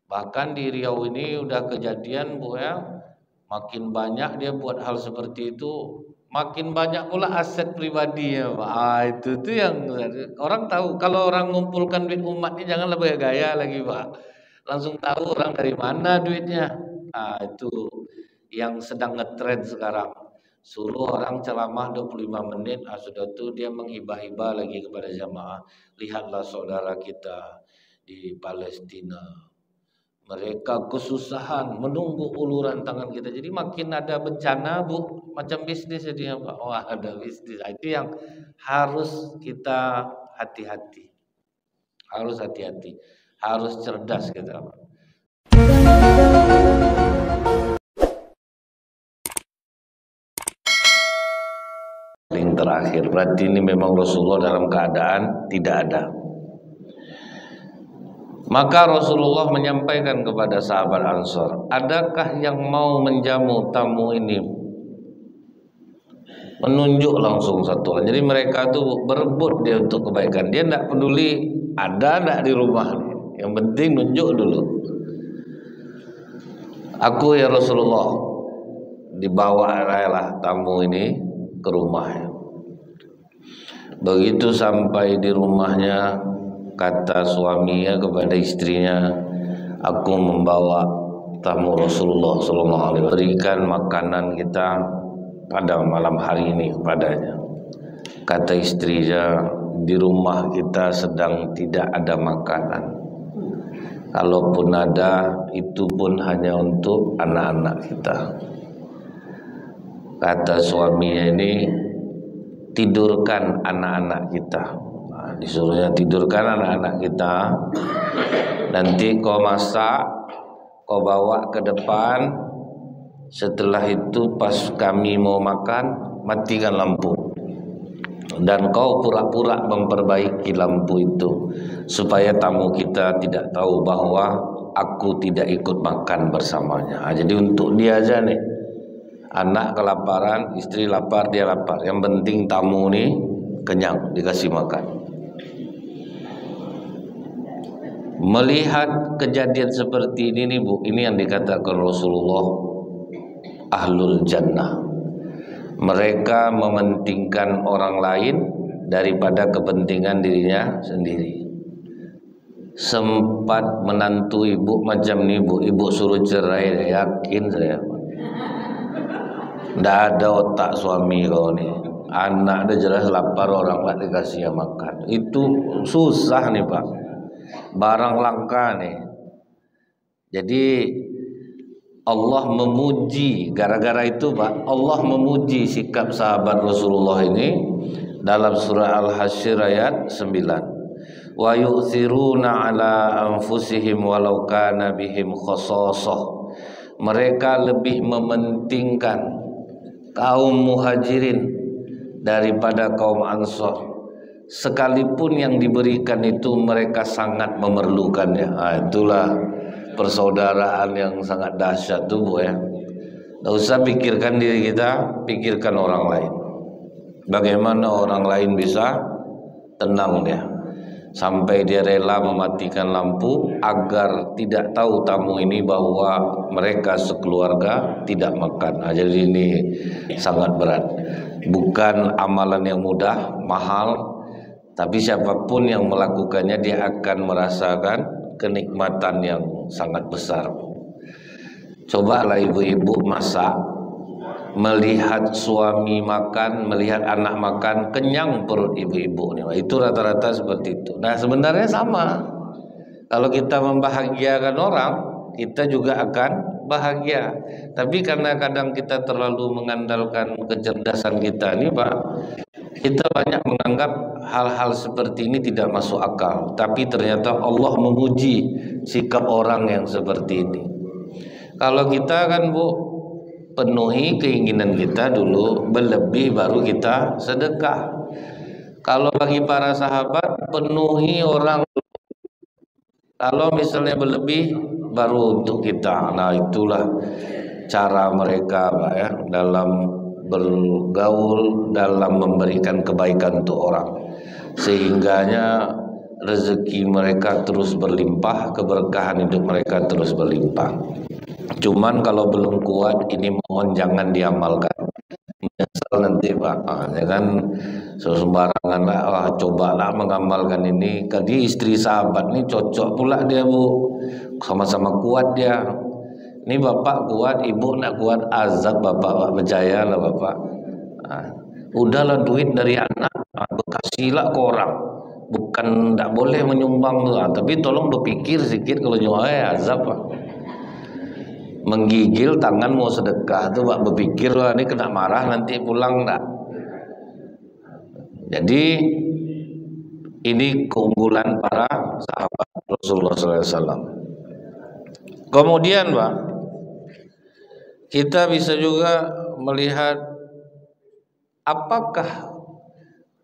Bahkan di Riau ini udah kejadian Bu ya, makin banyak dia buat hal seperti itu, makin banyak pula aset pribadinya Pak. Itu tuh yang orang tahu. Kalau orang ngumpulkan duit umat ini jangan lebih gaya lagi Pak. Langsung tahu orang dari mana duitnya. Itu yang sedang ngetrend sekarang. Suruh orang ceramah 25 menit, sudah itu dia menghibah-hibah lagi kepada jamaah. Lihatlah saudara kita di Palestina. Mereka kesusahan menunggu uluran tangan kita. Jadi makin ada bencana Bu, macam bisnis jadinya Pak. Wah ada bisnis. Itu yang harus kita hati-hati. Harus hati-hati. Harus cerdas kita Pak. Paling terakhir, berarti ini memang Rasulullah dalam keadaan tidak ada. Maka Rasulullah menyampaikan kepada sahabat Ansor, adakah yang mau menjamu tamu ini? Menunjuk langsung satu orang. Jadi mereka tuh berebut dia untuk kebaikan. Dia tidak peduli ada tidak di rumah. Yang penting nunjuk dulu. Aku ya Rasulullah, dibawa lah tamu ini ke rumahnya. Begitu sampai di rumahnya, kata suaminya kepada istrinya, aku membawa tamu Rasulullah SAW, berikan makanan kita pada malam hari ini kepadanya. Kata istrinya, di rumah kita sedang tidak ada makanan. Kalaupun ada, itu pun hanya untuk anak-anak kita. Kata suaminya ini, tidurkan anak-anak kita. Disuruhnya tidurkan anak-anak kita. Nanti kau masak, kau bawa ke depan. Setelah itu pas kami mau makan, matikan lampu. Dan kau pura-pura memperbaiki lampu itu, supaya tamu kita tidak tahu bahwa aku tidak ikut makan bersamanya. Jadi untuk dia aja nih, anak kelaparan, istri lapar, dia lapar. Yang penting tamu nih kenyang, dikasih makan. Melihat kejadian seperti ini nih Bu, ini yang dikatakan Rasulullah ahlul jannah. Mereka mementingkan orang lain daripada kepentingan dirinya sendiri. Sempat menantu ibu macam ini Bu, ibu suruh cerai, yakin saya. Tidak ada otak suami kau nih. Anak dah jelas lapar, orang tak dikasih makan. Itu susah nih Pak. Barang langka nih. Jadi Allah memuji, gara-gara itu Pak, Allah memuji sikap sahabat Rasulullah ini dalam surah Al-Hasyr ayat 9. Wa yu'thiruna ala anfusihim walau kana bihim khasasah. Mereka lebih mementingkan kaum muhajirin daripada kaum ansor, sekalipun yang diberikan itu mereka sangat memerlukannya. Itulah persaudaraan yang sangat dahsyat tuh Bu ya. Tidak usah pikirkan diri kita, pikirkan orang lain. Bagaimana orang lain bisa tenang dia, sampai dia rela mematikan lampu agar tidak tahu tamu ini bahwa mereka sekeluarga tidak makan. Jadi ini sangat berat. Bukan amalan yang mudah, mahal, tapi siapapun yang melakukannya dia akan merasakan kenikmatan yang sangat besar. Cobalah ibu-ibu masak, melihat suami makan, melihat anak makan, kenyang perut ibu-ibu nih. Itu rata-rata seperti itu. Nah sebenarnya sama. Kalau kita membahagiakan orang, kita juga akan bahagia. Tapi karena kadang kita terlalu mengandalkan kecerdasan kita nih Pak, kita banyak menganggap hal-hal seperti ini tidak masuk akal. Tapi ternyata Allah memuji sikap orang yang seperti ini. Kalau kita kan Bu, penuhi keinginan kita dulu, berlebih baru kita sedekah. Kalau bagi para sahabat, penuhi orang. Kalau misalnya berlebih, baru untuk kita. Nah itulah cara mereka Pak ya, dalam bergaul, dalam memberikan kebaikan untuk orang. Sehingganya rezeki mereka terus berlimpah, keberkahan hidup mereka terus berlimpah. Cuman kalau belum kuat, ini mohon jangan diamalkan. Menyesal nanti Pak. Jangan sembarangan lah. Cobalah mengamalkan ini. Tadi istri sahabat ini cocok pula dia Bu. Sama-sama kuat dia. Ini bapak kuat, ibu nak kuat, azab bapak percaya lah bapak. Udahlah duit dari anak, kasihlah ke orang. Bukan tidak boleh menyumbang tuh, tapi tolong berpikir sedikit kalau nyumbang azab Pak. Menggigil tangan mau sedekah tuh Pak, berpikir lah ini kena marah nanti pulang enggak. Jadi ini keunggulan para sahabat Rasulullah SAW. Kemudian Pak, kita bisa juga melihat apakah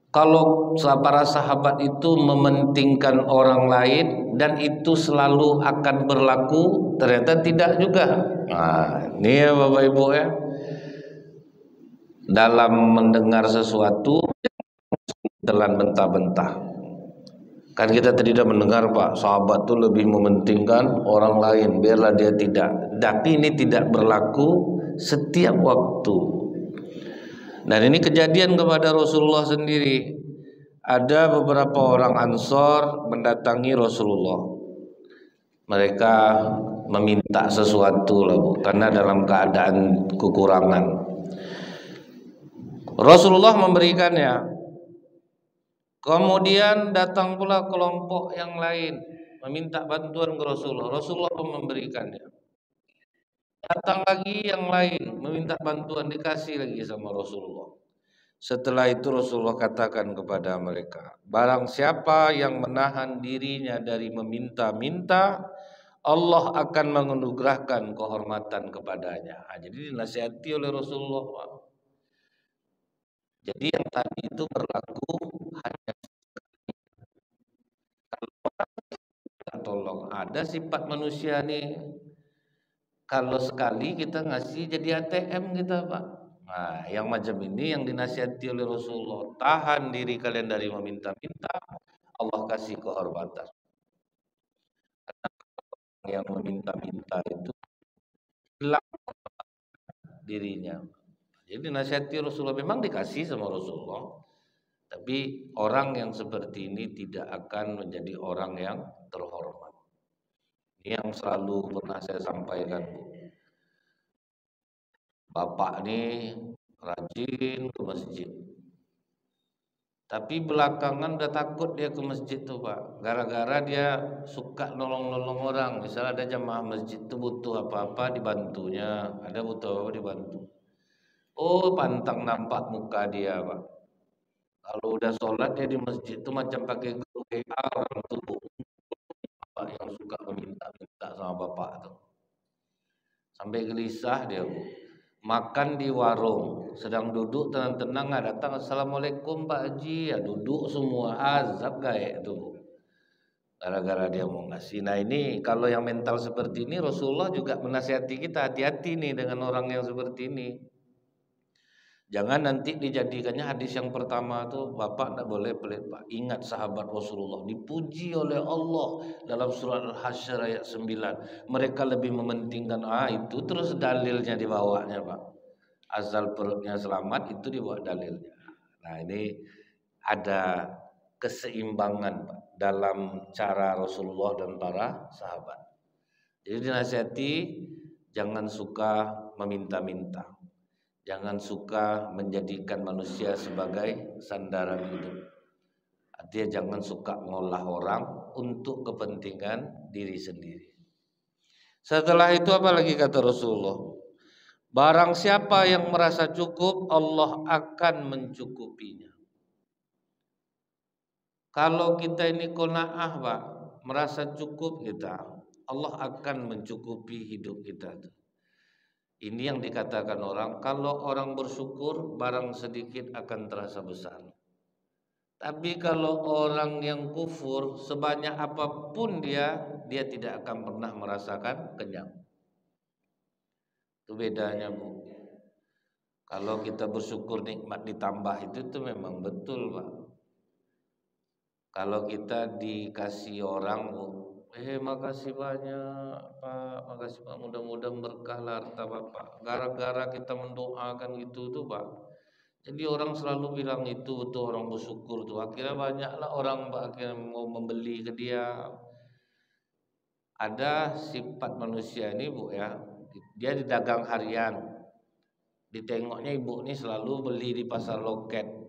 kalau para sahabat itu mementingkan orang lain dan itu selalu akan berlaku, ternyata tidak juga. Nah, ini ya Bapak Ibu ya. Dalam mendengar sesuatu telan bentah-bentah. Kan kita tidak mendengar Pak, sahabat itu lebih mementingkan orang lain, biarlah dia tidak. Tapi ini tidak berlaku setiap waktu. Dan ini kejadian kepada Rasulullah sendiri. Ada beberapa orang Ansor mendatangi Rasulullah. Mereka meminta sesuatu lah Bu, karena dalam keadaan kekurangan. Rasulullah memberikannya. Kemudian datang pula kelompok yang lain meminta bantuan ke Rasulullah. Rasulullah pun memberikannya. Datang lagi yang lain meminta bantuan, dikasih lagi sama Rasulullah. Setelah itu Rasulullah katakan kepada mereka, barang siapa yang menahan dirinya dari meminta-minta, Allah akan menganugerahkan kehormatan kepadanya. Jadi dinasihati oleh Rasulullah Pak. Jadi yang tadi itu berlaku hanya kalau orang kita tolong. Ada sifat manusia nih, kalau sekali kita ngasih jadi ATM kita Pak. Nah yang macam ini yang dinasihati oleh Rasulullah. Tahan diri kalian dari meminta-minta, Allah kasih kehormatan. Karena yang meminta-minta itu hilang dirinya. Jadi dinasihati Rasulullah, memang dikasih sama Rasulullah. Tapi orang yang seperti ini tidak akan menjadi orang yang terhormat. Ini yang selalu pernah saya sampaikan Bu. Bapak nih rajin ke masjid, tapi belakangan udah takut dia ke masjid tuh Pak, gara-gara dia suka nolong-nolong orang. Misalnya ada jamaah masjid tuh butuh apa-apa dibantunya, ada butuh apa dibantu. Oh pantang nampak muka dia Pak. Kalau udah sholat dia di masjid tuh macam pakai grup WA orang tuh Bapak yang suka meminta-minta sama bapak tuh. Sampai gelisah dia Bu. Makan di warung, sedang duduk tenang-tenang, datang assalamualaikum Pak Haji, ya duduk semua, azab gaek itu gara-gara dia mau ngasih. Nah ini kalau yang mental seperti ini Rasulullah juga menasihati kita, hati-hati nih dengan orang yang seperti ini. Jangan nanti dijadikannya hadis yang pertama tuh, Bapak tidak boleh pelit Pak. Ingat sahabat Rasulullah dipuji oleh Allah dalam surat Al-Hasyr ayat 9. Mereka lebih mementingkan itu terus dalilnya dibawanya Pak. Asal perutnya selamat itu dibawa dalilnya. Nah ini ada keseimbangan Pak dalam cara Rasulullah dan para sahabat. Jadi dinasihati jangan suka meminta-minta. Jangan suka menjadikan manusia sebagai sandaran hidup. Artinya jangan suka ngolah orang untuk kepentingan diri sendiri. Setelah itu apa lagi kata Rasulullah? Barang siapa yang merasa cukup, Allah akan mencukupinya. Kalau kita ini qanaah Pak, merasa cukup kita, Allah akan mencukupi hidup kita. Ini yang dikatakan orang, kalau orang bersyukur barang sedikit akan terasa besar. Tapi kalau orang yang kufur sebanyak apapun dia tidak akan pernah merasakan kenyang. Itu bedanya Bu. Kalau kita bersyukur nikmat ditambah itu memang betul Pak. Kalau kita dikasih orang, makasih banyak Pak, makasih Pak, mudah-mudahan berkah lah harta Bapak. Gara-gara kita mendoakan gitu tuh Pak. Jadi orang selalu bilang itu tuh orang bersyukur tuh. Akhirnya banyaklah orang Pak akhirnya mau membeli ke dia. Ada sifat manusia ini Bu ya, dia di dagang harian. Ditengoknya ibu ini selalu beli di pasar loket.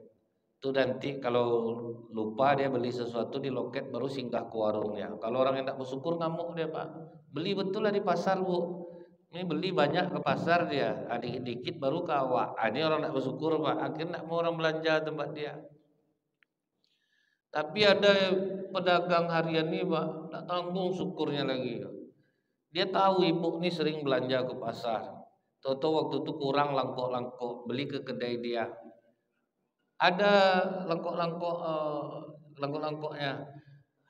Itu nanti kalau lupa dia beli sesuatu di loket baru singgah ke warungnya. Kalau orang yang tidak bersyukur ngamuk dia Pak. Beli betul lah di pasar Bu. Ini beli banyak ke pasar dia, dikit-dikit baru ke awak. Ini orang tidak bersyukur Pak. Akhirnya tidak mau orang belanja tempat dia. Tapi ada pedagang harian ini Pak, tak tanggung syukurnya lagi. Dia tahu ibu ini sering belanja ke pasar. Tahu-tahu waktu itu kurang langkok-langkok, beli ke kedai dia. Ada langkok-langkoknya.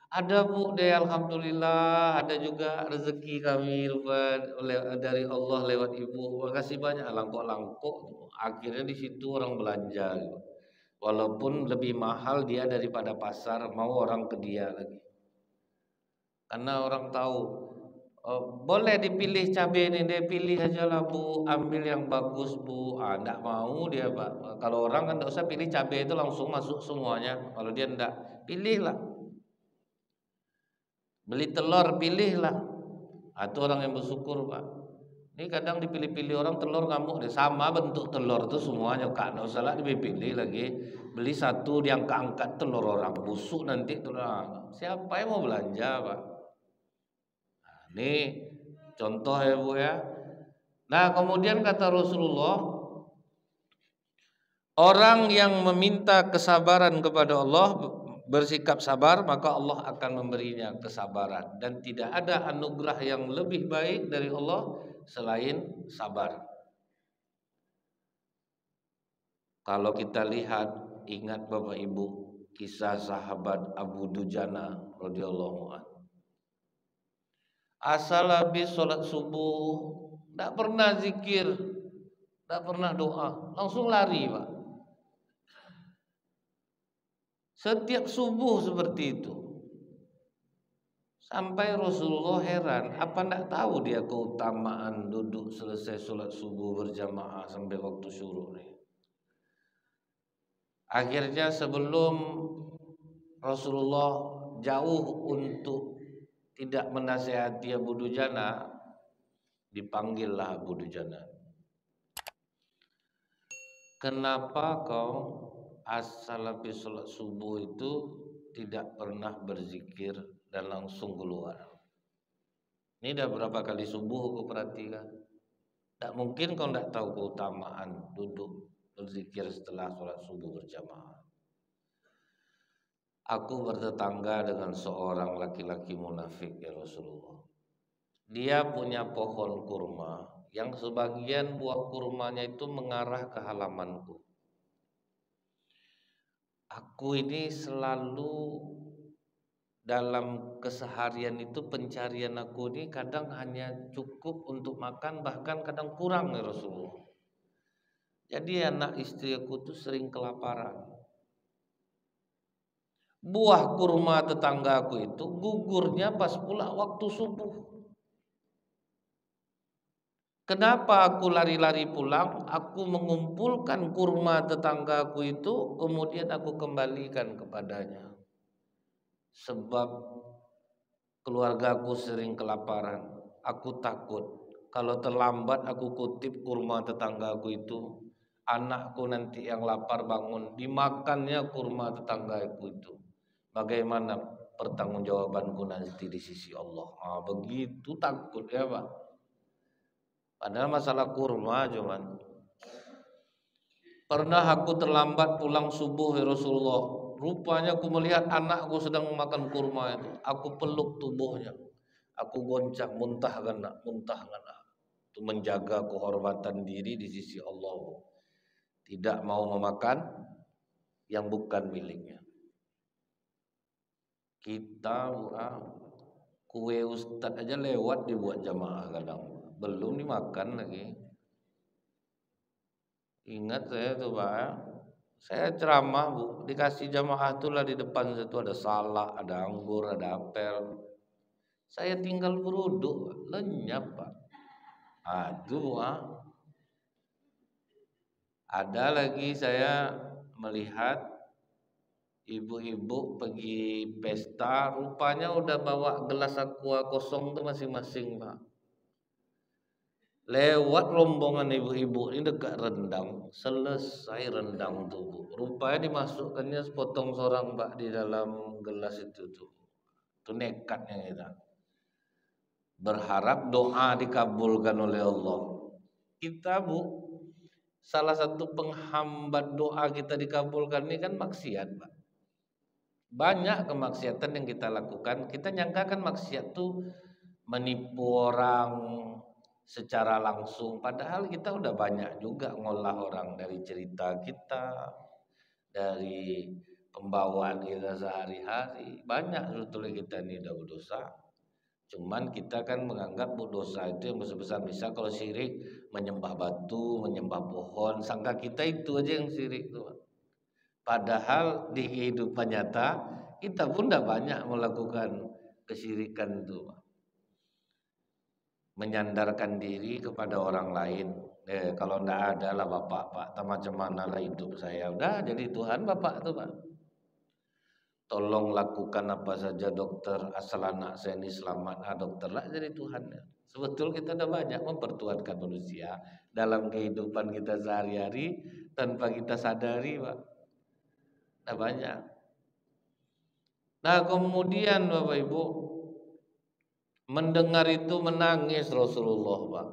Ada Bu, deh alhamdulillah, ada juga rezeki kami dari Allah lewat ibu. Makasih banyak langkok-langkok. Akhirnya di situ orang belanja. Walaupun lebih mahal dia daripada pasar, mau orang ke dia lagi. Karena orang tahu, boleh dipilih cabai ini, dia pilih aja lah Bu, ambil yang bagus Bu. Enggak mau dia Pak. Kalau orang kan enggak usah pilih cabai itu langsung masuk semuanya. Kalau dia enggak, pilihlah. Beli telur, pilihlah. Itu orang yang bersyukur Pak. Ini kadang dipilih-pilih orang telur ngamuk deh. Sama bentuk telur itu semuanya Kak, enggak usah lah dipilih lagi. Beli satu diangkat-angkat telur orang busuk nanti telur. Siapa yang mau belanja Pak? Ini contoh ya Bu ya. Nah kemudian kata Rasulullah, orang yang meminta kesabaran kepada Allah, bersikap sabar, maka Allah akan memberinya kesabaran. Dan tidak ada anugerah yang lebih baik dari Allah selain sabar. Kalau kita lihat, ingat Bapak Ibu, kisah sahabat Abu Dujana radhiyallahu anhu. Asal habis sholat subuh, tidak pernah zikir, tidak pernah doa, langsung lari Pak. Setiap subuh seperti itu. Sampai Rasulullah heran, apa tidak tahu dia keutamaan duduk selesai sholat subuh berjamaah sampai waktu syuruk nih. Akhirnya sebelum Rasulullah jauh untuk tidak menasehati Abu Dujana, dipanggillah Abu Dujana. Kenapa kau asal habis sholat subuh itu tidak pernah berzikir dan langsung keluar? Ini dah berapa kali subuh aku perhatikan. Tak mungkin kau tidak tahu keutamaan duduk berzikir setelah sholat subuh berjamaah. Aku bertetangga dengan seorang laki-laki munafik ya Rasulullah. Dia punya pohon kurma yang sebagian buah kurmanya itu mengarah ke halamanku. Aku ini selalu dalam keseharian itu pencarian aku ini kadang hanya cukup untuk makan, bahkan kadang kurang ya Rasulullah. Jadi anak istri aku tuh sering kelaparan. Buah kurma tetanggaku itu gugurnya pas pula waktu subuh. Kenapa aku lari-lari pulang? Aku mengumpulkan kurma tetanggaku itu, kemudian aku kembalikan kepadanya. Sebab keluargaku sering kelaparan. Aku takut kalau terlambat aku kutip kurma tetanggaku itu, anakku nanti yang lapar bangun dimakannya kurma tetanggaku itu. Bagaimana pertanggungjawabanku nanti di sisi Allah? Begitu takut ya Pak. Padahal masalah kurma cuman. Pernah aku terlambat pulang subuh ya Rasulullah. Rupanya aku melihat anakku sedang memakan kurma itu. Aku peluk tubuhnya. Aku goncang, muntahkan nak. Itu menjaga kehormatan diri di sisi Allah. Tidak mau memakan yang bukan miliknya. Kita kue ustad aja lewat dibuat jamaah kadang. Belum dimakan lagi. Ingat saya tuh Pak. Saya ceramah Bu, dikasih jamaah itulah di depan situ ada salak, ada anggur, ada apel. Saya tinggal beruduk, lenyap Pak. Aduh, ada lagi saya melihat ibu-ibu pergi pesta, rupanya udah bawa gelas aqua kosong tuh masing-masing Pak. Lewat rombongan ibu-ibu ini dekat rendang, selesai rendang tuh Bu. Rupanya dimasukkannya sepotong sorang Pak di dalam gelas itu tuh. Itu nekatnya kita. Berharap doa dikabulkan oleh Allah. Kita Bu, salah satu penghambat doa kita dikabulkan ini kan maksiat Pak. Banyak kemaksiatan yang kita lakukan, kita nyangkakan maksiat tuh menipu orang secara langsung, padahal kita udah banyak juga ngolah orang dari cerita kita, dari pembawaan kita sehari-hari. Banyak sebetulnya kita ini udah berdosa. Cuman kita kan menganggap dosa itu yang besar-besar. Misal kalau syirik menyembah batu, menyembah pohon, sangka kita itu aja yang syirik itu. Padahal di kehidupan nyata kita pun tidak banyak melakukan kesyirikan itu, menyandarkan diri kepada orang lain. Kalau tidak ada lah bapak, Pak, macam mana lah hidup saya. Udah jadi Tuhan bapak itu Pak. Tolong lakukan apa saja dokter, asal anak saya ini selamat. Dokter lah jadi Tuhan. Sebetulnya kita sudah banyak mempertuhankan manusia dalam kehidupan kita sehari-hari tanpa kita sadari Pak. Sudah banyak. Nah kemudian Bapak Ibu, mendengar itu menangis Rasulullah Pak.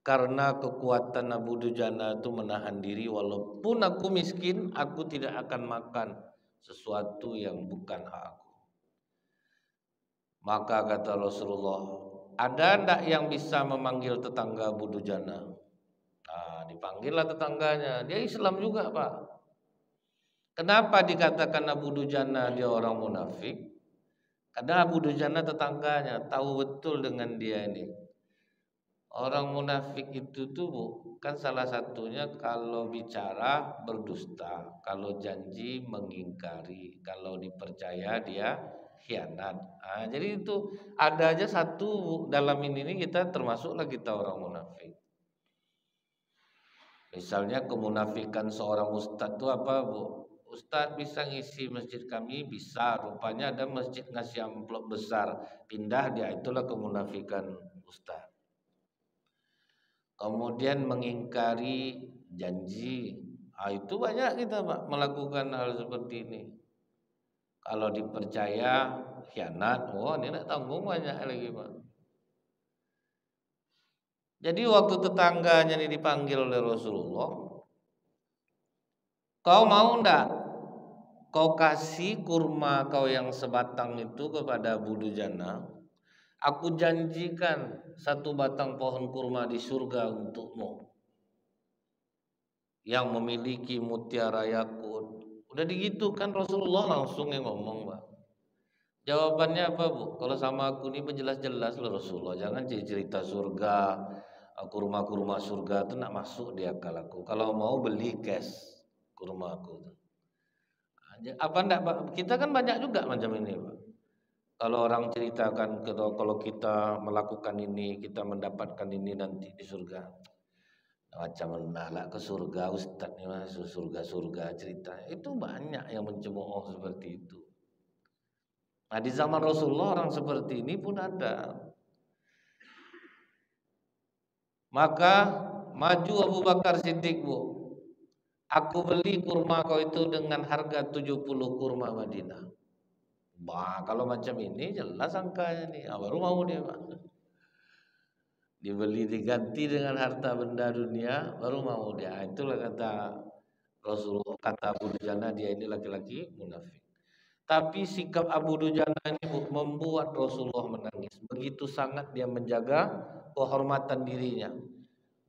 Karena kekuatan Abu Dujana itu menahan diri, walaupun aku miskin, aku tidak akan makan sesuatu yang bukan hak aku. Maka kata Rasulullah, ada ndak yang bisa memanggil tetangga Abu Dujana? Nah, dipanggillah tetangganya. Dia Islam juga Pak. Kenapa dikatakan Abu Dujana dia orang munafik? Karena Abu Dujana tetangganya tahu betul dengan dia ini. Orang munafik itu tuh kan salah satunya kalau bicara berdusta, kalau janji mengingkari, kalau dipercaya dia khianat. Nah, jadi itu ada aja satu dalam ini kita termasuklah kita orang munafik. Misalnya kemunafikan seorang ustadz itu apa Bu? Ustadz bisa ngisi masjid kami? Bisa, rupanya ada masjid ngasih amplop besar, pindah dia, itulah kemunafikan ustadz. Kemudian mengingkari janji, itu banyak kita Pak melakukan hal seperti ini. Kalau dipercaya khianat, ini tidak tanggung banyak lagi Pak. Jadi waktu tetangganya ini dipanggil oleh Rasulullah, kau mau ndak kau kasih kurma kau yang sebatang itu kepada Abu Dujana? Aku janjikan satu batang pohon kurma di surga untukmu yang memiliki mutiara yakut. Udah digitu kan Rasulullah langsung yang ngomong Pak. Jawabannya apa Bu? Kalau sama aku ini penjelas-jelas loh Rasulullah. Jangan cerita surga, kurma-kurma surga itu nak masuk di akal aku. Kalau mau beli cash kurma aku tuh. Apa enggak Pak? Kita kan banyak juga macam ini Pak. Kalau orang ceritakan kalau kita melakukan ini, kita mendapatkan ini nanti di surga. Macam mana ke surga Ustaz nih masuk surga cerita. Itu banyak yang mencemooh seperti itu. Nah di zaman Rasulullah orang seperti ini pun ada. Maka maju Abu Bakar Siddiq Bu. Aku beli kurma kau itu dengan harga 70 kurma Madinah. Bah, kalau macam ini jelas angkanya nih. Baru mau dia Pak. Dibeli diganti dengan harta benda dunia, baru mau dia. Itulah kata Rasulullah, kata Abu Dujana, dia ini laki-laki munafik. Tapi sikap Abu Dujana ini membuat Rasulullah menangis. Begitu sangat dia menjaga kehormatan dirinya.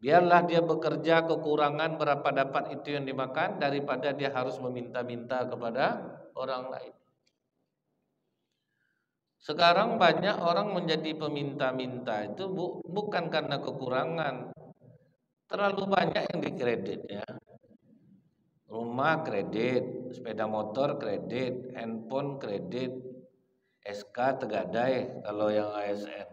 Biarlah dia bekerja kekurangan berapa dapat itu yang dimakan daripada dia harus meminta-minta kepada orang lain. Sekarang banyak orang menjadi peminta-minta itu bukan karena kekurangan. Terlalu banyak yang dikredit ya. Rumah kredit, sepeda motor kredit, handphone kredit, SK tegadai kalau yang ASN.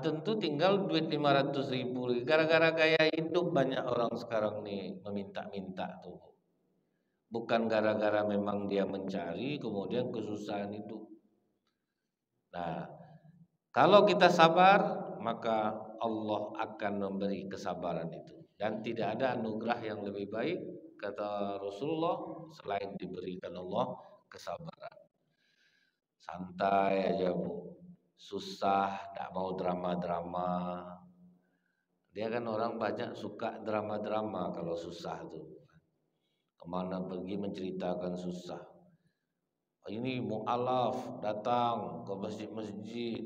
Tentu tinggal duit 500.000. Gara-gara gaya hidup banyak orang sekarang nih meminta-minta tuh. Bukan gara-gara memang dia mencari kemudian kesusahan hidup. Nah, kalau kita sabar, maka Allah akan memberi kesabaran itu. Dan tidak ada anugerah yang lebih baik, kata Rasulullah, selain diberikan Allah kesabaran. Santai aja bu, susah, tidak mau drama-drama. Dia kan orang banyak suka drama-drama kalau susah tuh. Kemana pergi menceritakan susah. Ini mu'alaf datang ke masjid-masjid,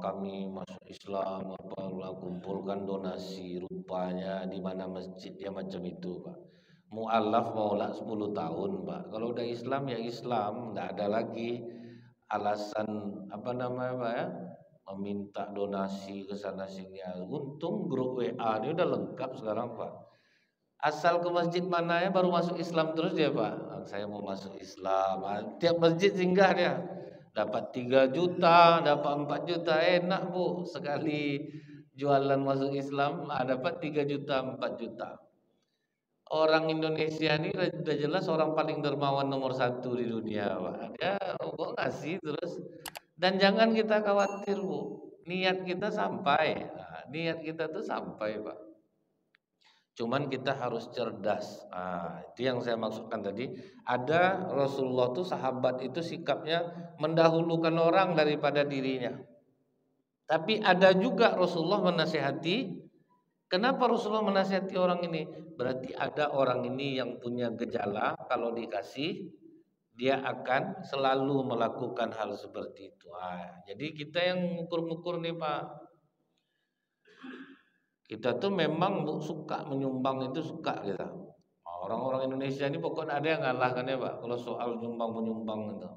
kami masuk Islam apa kumpulkan donasi, rupanya di mana masjid ya macam itu Pak. Mu'alaf mau 10 tahun Pak. Kalau udah Islam ya Islam, tidak ada lagi alasan apa namanya Pak ya, meminta donasi ke sana sini. Untung grup WA ini udah lengkap sekarang Pak. Asal ke masjid mana ya baru masuk Islam terus dia Pak. Saya mau masuk Islam. Tiap masjid singgah dia. Dapat 3 juta, dapat 4 juta, enak Bu. Sekali jualan masuk Islam, dapat 3 juta, 4 juta. Orang Indonesia ini sudah jelas orang paling dermawan nomor 1 di dunia Pak. Dia kok ngasih terus. Dan jangan kita khawatir Bu. Niat kita sampai. Nah, niat kita tuh sampai Pak. Cuman kita harus cerdas. Itu yang saya maksudkan tadi. Ada Rasulullah tuh sahabat itu sikapnya mendahulukan orang daripada dirinya. Tapi ada juga Rasulullah menasihati. Kenapa Rasulullah menasihati orang ini? Berarti ada orang ini yang punya gejala kalau dikasih dia akan selalu melakukan hal seperti itu. Jadi kita yang ngukur-ngukur nih Pak. Kita tuh memang suka menyumbang itu suka kita. Orang-orang Indonesia ini pokoknya ada yang ngalahkan ya Pak kalau soal nyumbang menyumbang itu.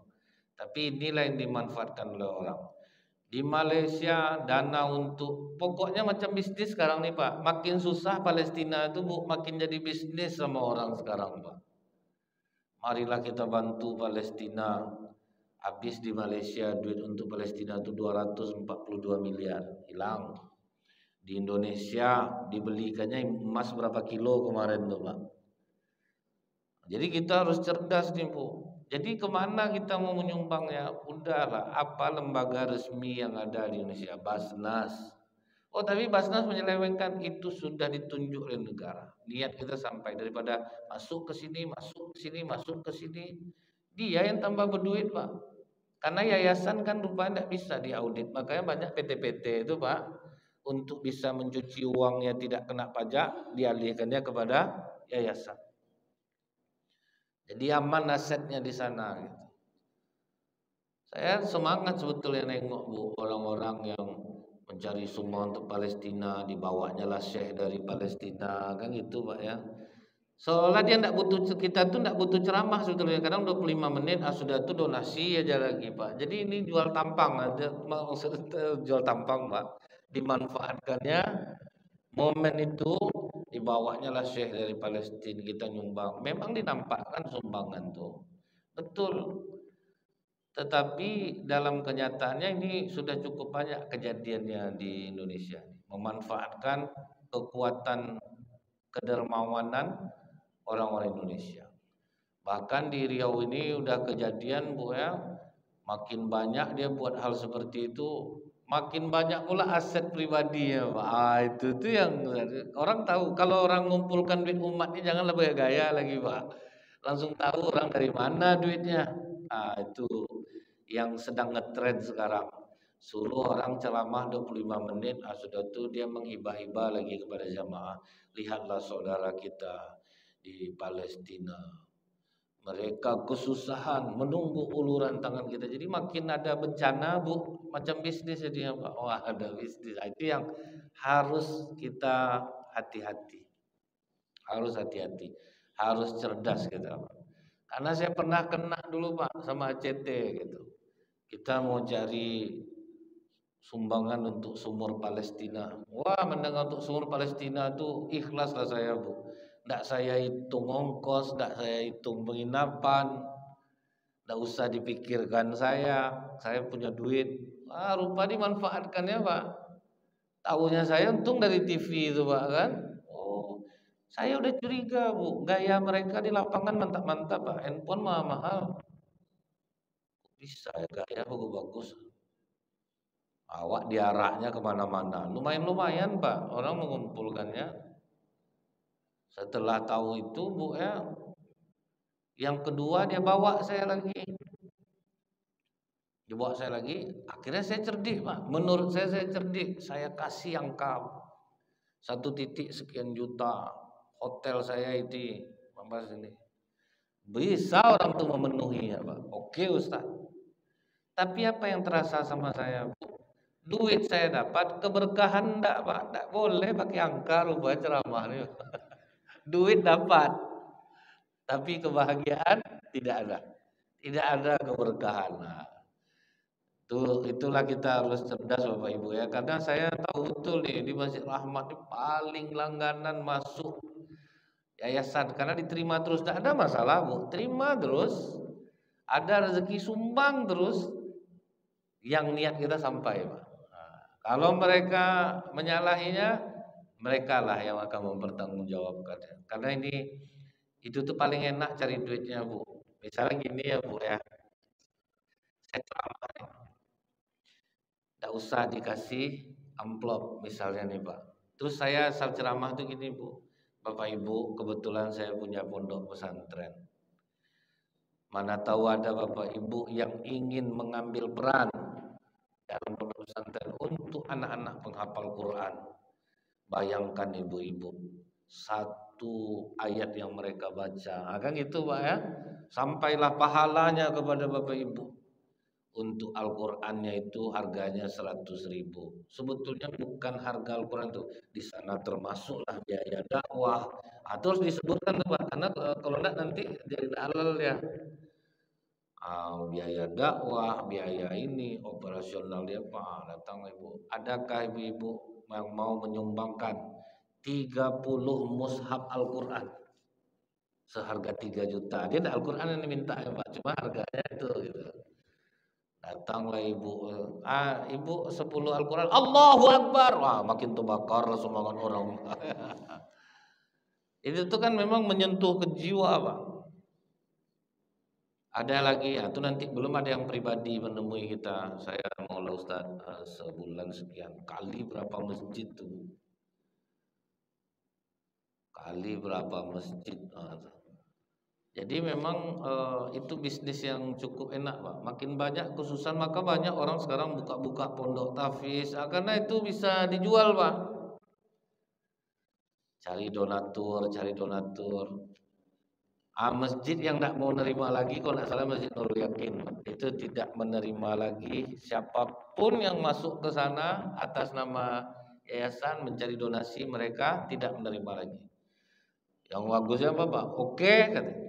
Tapi inilah yang dimanfaatkan oleh orang. Di Malaysia dana untuk pokoknya macam bisnis sekarang nih Pak. Makin susah Palestina itu makin jadi bisnis sama orang sekarang Pak. Marilah kita bantu Palestina. Habis di Malaysia duit untuk Palestina itu 242 miliar hilang. Di Indonesia dibelikannya emas berapa kilo kemarin tuh Pak. Jadi kita harus cerdas nih Bu. Jadi kemana kita mau menyumbangnya? Udahlah, apa lembaga resmi yang ada di Indonesia? Basnas. Oh tapi Basnas menyelewengkan, itu sudah ditunjuk oleh negara. Niat kita sampai daripada masuk ke sini, masuk ke sini, masuk ke sini. Dia yang tambah berduit Pak. Karena yayasan kan rupanya tidak bisa diaudit. Makanya banyak PT-PT itu Pak. Untuk bisa mencuci uangnya tidak kena pajak, dialihkannya kepada yayasan. Jadi aman asetnya di sana. Gitu. Saya semangat sebetulnya nengok Bu orang-orang yang mencari sumbang untuk Palestina, dibawanya lah syekh dari Palestina, kan gitu Pak ya. Seolah dia tidak butuh, kita tuh tidak butuh ceramah sebetulnya. Kadang 25 menit sudah tuh donasi aja lagi Pak. Jadi ini jual tampang aja, maksudnya jual tampang Pak. Dimanfaatkannya momen itu, dibawanya lah syekh dari Palestina, kita nyumbang. Memang dinampakkan sumbangan tuh, betul. Tetapi dalam kenyataannya ini sudah cukup banyak kejadiannya di Indonesia, memanfaatkan kekuatan kedermawanan orang-orang Indonesia. Bahkan di Riau ini udah kejadian Bu ya, makin banyak dia buat hal seperti itu, makin banyak pula aset pribadinya Pak. Itu tuh yang orang tahu. Kalau orang ngumpulkan duit umat ini jangan lebih gaya lagi Pak. Langsung tahu orang dari mana duitnya. Itu yang sedang ngetrend sekarang. Suruh orang ceramah 25 menit, sudah tuh dia menghibah-hibah lagi kepada jamaah. Lihatlah saudara kita di Palestina. Mereka kesusahan menunggu uluran tangan kita. Jadi makin ada bencana Bu, macam bisnis jadinya Pak. Wah, ada bisnis. Itu yang harus kita hati-hati. Harus hati-hati. Harus cerdas kita Pak. Karena saya pernah kena dulu Pak sama ACT gitu. Kita mau cari sumbangan untuk sumur Palestina. Wah, mendengar untuk sumur Palestina itu ikhlaslah saya Bu. Ndak saya hitung ongkos, ndak saya hitung penginapan, ndak usah dipikirkan saya punya duit. Rupa dimanfaatkan ya Pak. Tahunya saya untung dari TV itu Pak kan. Oh, saya udah curiga Bu, gaya mereka di lapangan mantap-mantap Pak. Handphone mahal-mahal. Bisa ya gaya bagus-bagus. Awak diaraknya kemana-mana. Lumayan-lumayan Pak, orang mengumpulkannya. Setelah tahu itu Bu ya, yang kedua dia bawa saya lagi. Dibawa saya lagi, akhirnya saya cerdik Pak. Menurut saya cerdik. Saya kasih angka 1 titik sekian juta. Hotel saya itu, Mas ini. Bisa orang tuh memenuhinya Pak. Oke Ustaz. Tapi apa yang terasa sama saya Bu? Duit saya dapat, keberkahan enggak Pak. Enggak boleh pakai angka rubah ceramah nih. Duit dapat, tapi kebahagiaan tidak ada. Tidak ada keberkahan. Nah, itulah kita harus cerdas Bapak Ibu ya. Karena saya tahu betul nih di Masjid Rahmat ini paling langganan masuk yayasan karena diterima terus. Tidak ada masalah Bu, terima terus. Ada rezeki sumbang terus yang niat kita sampai Pak. Nah, kalau mereka menyalahinya, mereka lah yang akan mempertanggungjawabkannya. Karena itu tuh paling enak cari duitnya Bu. Misalnya gini ya Bu ya, saya ceramah nih, nggak usah dikasih amplop misalnya nih Pak. Terus saya asal ceramah tuh gini Bu, Bapak Ibu kebetulan saya punya pondok pesantren. Mana tahu ada Bapak Ibu yang ingin mengambil peran dalam pondok pesantren untuk anak-anak penghafal Quran. Bayangkan ibu-ibu, satu ayat yang mereka baca, kan gitu Pak ya. Sampailah pahalanya kepada Bapak Ibu. Untuk Al-Qur'annya itu harganya 100.000. Sebetulnya bukan harga Al-Qur'an itu. Di sana termasuklah biaya dakwah. Terus disebutkan tuh Pak, karena kalau enggak nanti jadi halal ya. Biaya dakwah, biaya ini, operasional dia Pak. Datang Ibu. Adakah ibu-ibu yang mau menyumbangkan 30 mushaf Al-Qur'an seharga 3 juta? Dia enggak Al-Qur'an yang diminta ya Pak, cuma harganya itu gitu. Datanglah ibu, ibu 10 Al-Quran, Allahu Akbar, wah makin terbakar semangat orang. Itu tuh kan memang menyentuh ke jiwa Pak. Ada lagi, itu nanti belum ada yang pribadi menemui kita. Saya mau Ustaz, sebulan sekian kali berapa masjid tuh, kali berapa masjid. Jadi memang itu bisnis yang cukup enak Pak. Makin banyak khususan maka banyak orang sekarang buka-buka pondok tahfiz, karena itu bisa dijual Pak. Cari donatur. Masjid yang tidak mau nerima lagi, kalau tidak salah Masjid Nurul Yakin, itu tidak menerima lagi siapapun yang masuk ke sana atas nama yayasan mencari donasi, mereka tidak menerima lagi. Yang bagusnya apa Pak? Oke,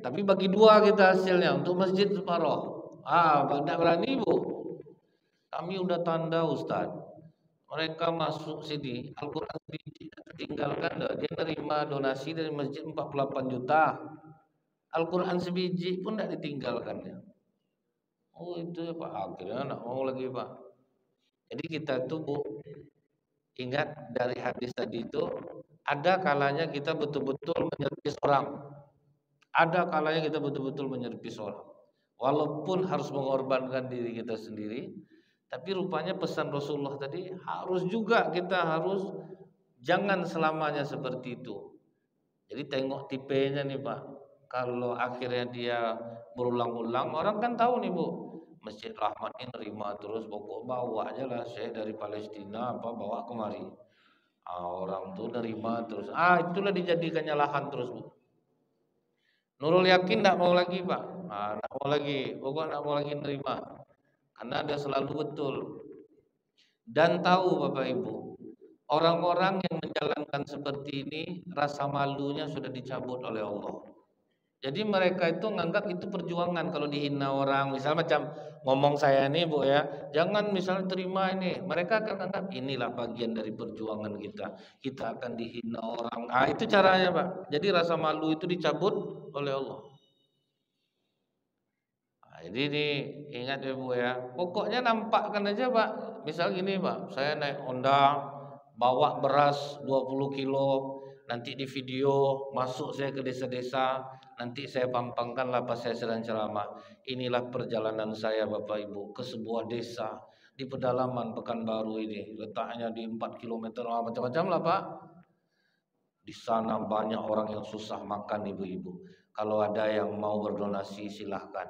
tapi bagi dua kita hasilnya untuk masjid separoh. Tidak berani Bu. Kami udah tanda Ustaz. Mereka masuk sini, Al-Quran sebiji tinggalkan, dia nerima donasi dari masjid 48 juta. Al-Quran sebiji pun tidak ditinggalkannya. Oh itu ya Pak, akhirnya tidak mau lagi Pak. Jadi kita tuh Bu, ingat dari hadis tadi itu, ada kalanya kita betul-betul menyervis orang. Ada kalanya kita betul-betul menyervis orang. Walaupun harus mengorbankan diri kita sendiri, tapi rupanya pesan Rasulullah tadi harus juga kita harus jangan selamanya seperti itu. Jadi tengok tipenya nih Pak. Kalau akhirnya dia berulang-ulang, orang kan tahu nih Bu, Masjid Rahmat ini nerima terus, pokok bawa aja lah saya dari Palestina bawa kemari. Orang tuh nerima terus. Itulah dijadikannya lahan terus Bu. Nurul Yakin tidak mau lagi Pak. Tidak mau lagi, pokok tidak mau lagi nerima. Karena dia selalu betul. Dan tahu Bapak Ibu, orang-orang yang menjalankan seperti ini rasa malunya sudah dicabut oleh Allah. Jadi mereka itu nganggap itu perjuangan kalau dihina orang, misal macam ngomong saya ini Bu ya, jangan misal terima ini. Mereka akan anggap inilah bagian dari perjuangan kita. Kita akan dihina orang. Ah itu caranya Pak. Jadi rasa malu itu dicabut oleh Allah. Nah, jadi ini ingat ya Bu ya. Pokoknya nampakkan aja Pak. Misal gini Pak, saya naik Honda, bawa beras 20 kilo, nanti di video masuk saya ke desa-desa, nanti saya pampangkan lah pas saya sedang ceramah. Inilah perjalanan saya Bapak Ibu ke sebuah desa di pedalaman Pekanbaru ini, letaknya di 4 kilometer, macam-macam lah Pak. Di sana banyak orang yang susah makan ibu-ibu. Kalau ada yang mau berdonasi silahkan.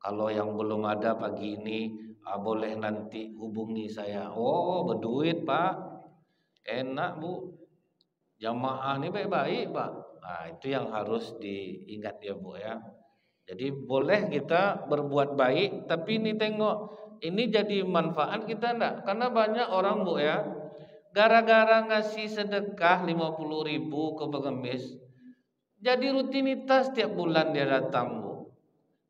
Kalau yang belum ada pagi ini, boleh nanti hubungi saya. Oh, berduit Pak, enak Bu. Jamaah ini baik-baik Pak. Nah itu yang harus diingat ya Bu ya. Jadi boleh kita berbuat baik, tapi ini tengok, ini jadi manfaat kita enggak? Karena banyak orang Bu ya, gara-gara ngasih sedekah 50.000 ke pengemis, jadi rutinitas tiap bulan dia datang Bu.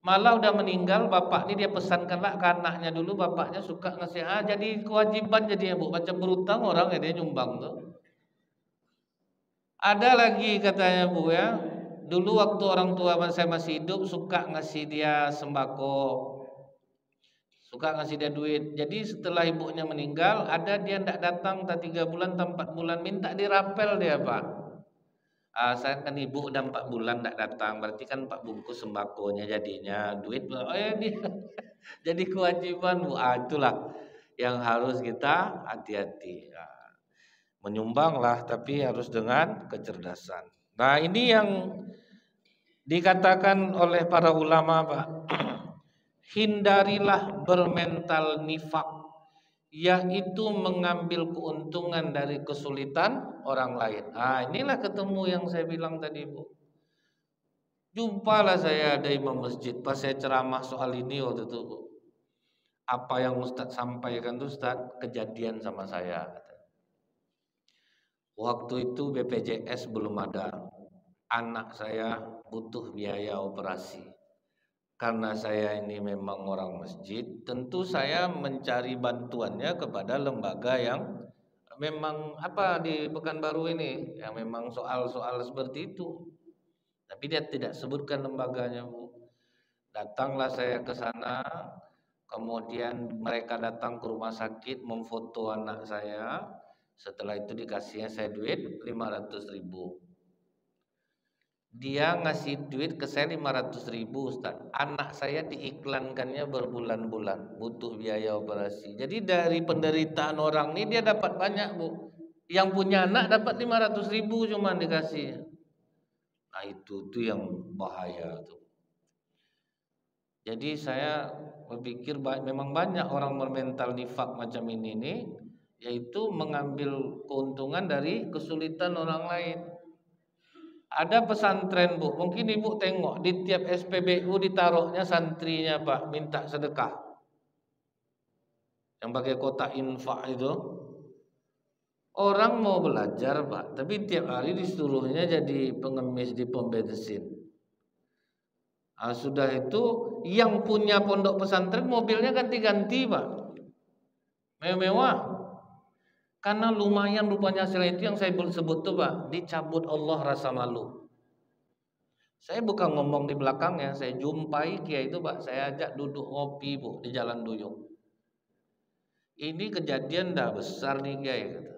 Malah udah meninggal bapak ini dia pesankanlah ke anaknya dulu, bapaknya suka ngasih, jadi kewajiban jadinya Bu, macam berutang orang ya dia nyumbang tuh. Ada lagi katanya Bu ya, dulu waktu orang tua saya masih hidup suka ngasih dia sembako, suka ngasih dia duit. Jadi setelah ibunya meninggal, ada dia tidak datang tak 3 bulan, tak 4 bulan, minta dirapel dia Pak. Saya kan ibu udah 4 bulan tidak datang, berarti kan 4 bungkus sembakonya jadinya duit. Oh ya dia jadi kewajiban Bu. Itulah yang harus kita hati-hati. Menyumbanglah tapi harus dengan kecerdasan. Nah ini yang dikatakan oleh para ulama Pak. Hindarilah bermental nifak, yaitu mengambil keuntungan dari kesulitan orang lain. Inilah ketemu yang saya bilang tadi Bu. Jumpalah saya ada imam masjid pas saya ceramah soal ini waktu itu Bu. Apa yang Ustadz sampaikan itu Ustadz kejadian sama saya. Waktu itu BPJS belum ada. Anak saya butuh biaya operasi. Karena saya ini memang orang masjid, tentu saya mencari bantuannya kepada lembaga yang memang di Pekanbaru ini, yang memang soal-soal seperti itu. Tapi dia tidak sebutkan lembaganya Bu. Datanglah saya ke sana, kemudian mereka datang ke rumah sakit memfoto anak saya. Setelah itu dikasihnya saya duit 500.000. Dia ngasih duit ke saya 500.000 Ustaz. Anak saya diiklankannya berbulan-bulan, butuh biaya operasi. Jadi dari penderitaan orang ini dia dapat banyak Bu. Yang punya anak dapat 500.000 cuma dikasih. Nah itu yang bahaya tuh. Jadi saya berpikir memang banyak orang bermental nifak macam ini nih, yaitu mengambil keuntungan dari kesulitan orang lain. Ada pesantren Bu, mungkin Ibu tengok di tiap SPBU ditaruhnya santrinya Pak, minta sedekah. Yang pakai kotak infak itu. Orang mau belajar Pak, tapi tiap hari disuruhnya jadi pengemis di pom bensin. Sudah itu yang punya pondok pesantren mobilnya ganti-ganti Pak, mewah-mewah. Karena lumayan rupanya hasil itu yang saya sebut tuh Pak, dicabut Allah rasa malu. Saya bukan ngomong di belakangnya, saya jumpai kiai itu Pak, saya ajak duduk ngopi Bu di Jalan Duyung. Ini kejadian dah besar nih kiai kata.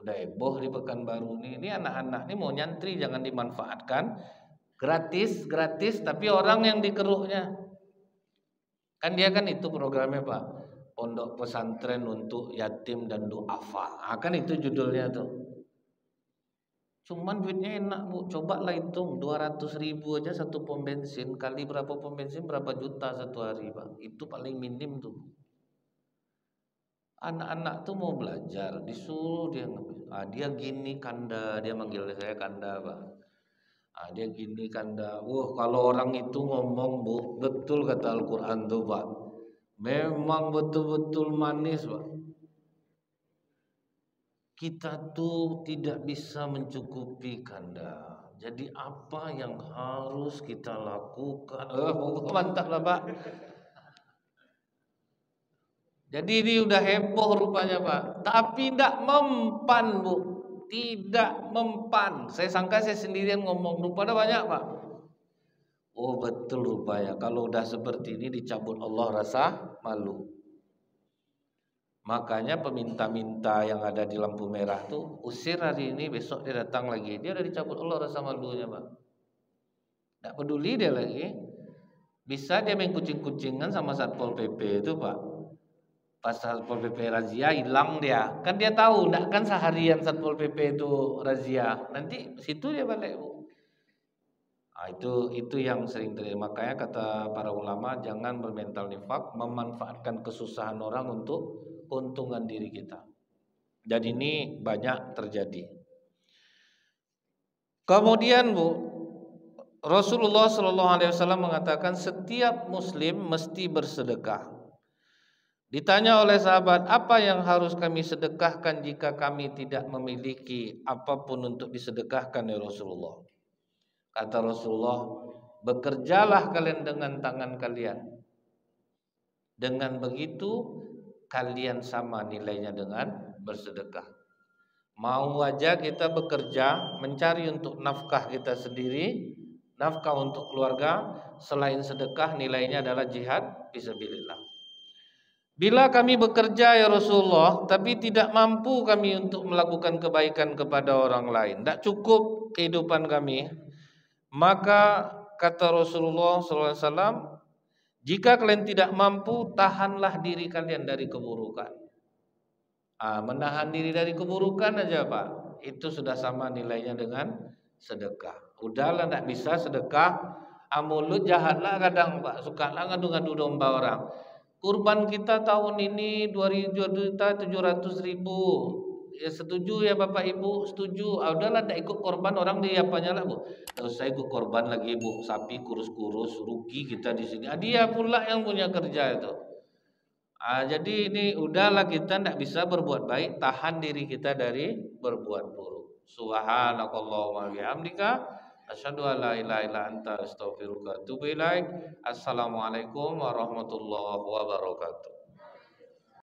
Udah heboh di Pekanbaru nih. Ini anak-anak ini mau nyantri jangan dimanfaatkan. Gratis tapi orang yang dikeruknya. Kan dia kan itu programnya Pak. Pondok pesantren untuk yatim dan duafa. Kan itu judulnya tuh. Cuman duitnya enak Bu, cobalah hitung 200.000 aja satu pom bensin, kali berapa pom bensin berapa juta satu hari Pak. Itu paling minim tuh. Anak-anak tuh mau belajar, disuruh dia ngambil. Dia gini Kanda, dia manggil saya Kanda Pak. Dia gini Kanda. Kalau orang itu ngomong Bu, betul kata Al-Quran tuh Pak. Memang betul-betul manis Pak. Kita tuh tidak bisa mencukupi Kanda. Jadi apa yang harus kita lakukan? Mantap lah Pak. Jadi ini udah heboh rupanya Pak. Tapi tidak mempan Bu. Tidak mempan. Saya sangka saya sendirian ngomong. Rupanya banyak Pak. Oh betul rupanya. Kalau udah seperti ini dicabut Allah rasa malu. Makanya peminta-minta yang ada di lampu merah tuh usir hari ini, besok dia datang lagi. Dia udah dicabut Allah rasa malunya Pak. Tidak peduli dia lagi. Bisa dia main kucing-kucingan sama Satpol PP itu Pak. Pas Satpol PP razia hilang dia. Kan dia tahu, tidak kan seharian Satpol PP itu razia. Nanti situ dia balik Bu. Nah, itu yang sering terjadi. Makanya kata para ulama jangan bermental nifak, memanfaatkan kesusahan orang untuk keuntungan diri kita. Dan ini banyak terjadi. Kemudian Bu, Rasulullah SAW mengatakan setiap Muslim mesti bersedekah. Ditanya oleh sahabat, apa yang harus kami sedekahkan jika kami tidak memiliki apapun untuk disedekahkan ya Rasulullah? Kata Rasulullah, bekerjalah kalian dengan tangan kalian. Dengan begitu kalian sama nilainya dengan bersedekah. Mau aja kita bekerja mencari untuk nafkah kita sendiri, nafkah untuk keluarga, selain sedekah nilainya adalah jihad fisabilillah. Bila kami bekerja ya Rasulullah, tapi tidak mampu kami untuk melakukan kebaikan kepada orang lain, tidak cukup kehidupan kami, maka kata Rasulullah SAW, jika kalian tidak mampu, tahanlah diri kalian dari keburukan. Menahan diri dari keburukan aja Pak, itu sudah sama nilainya dengan sedekah. Udahlah tidak bisa sedekah, mulut jahatlah kadang Pak, sukalah ngadu-ngadu domba orang. Kurban kita tahun ini 2.700.000. Ya setuju ya Bapak Ibu, setuju. Udahlah tidak ikut korban orang di apanya lah Bu. Tidak usah ikut korban lagi Bu, sapi kurus-kurus, rugi kita di sini. Dia pula yang punya kerja itu. Jadi ini udahlah kita tidak bisa berbuat baik, tahan diri kita dari berbuat buruk. Subhanakallahumma bihamdika asyhadu an la ilaha illa anta astaghfiruka wa atubu ilaik. Assalamualaikum warahmatullahi wabarakatuh.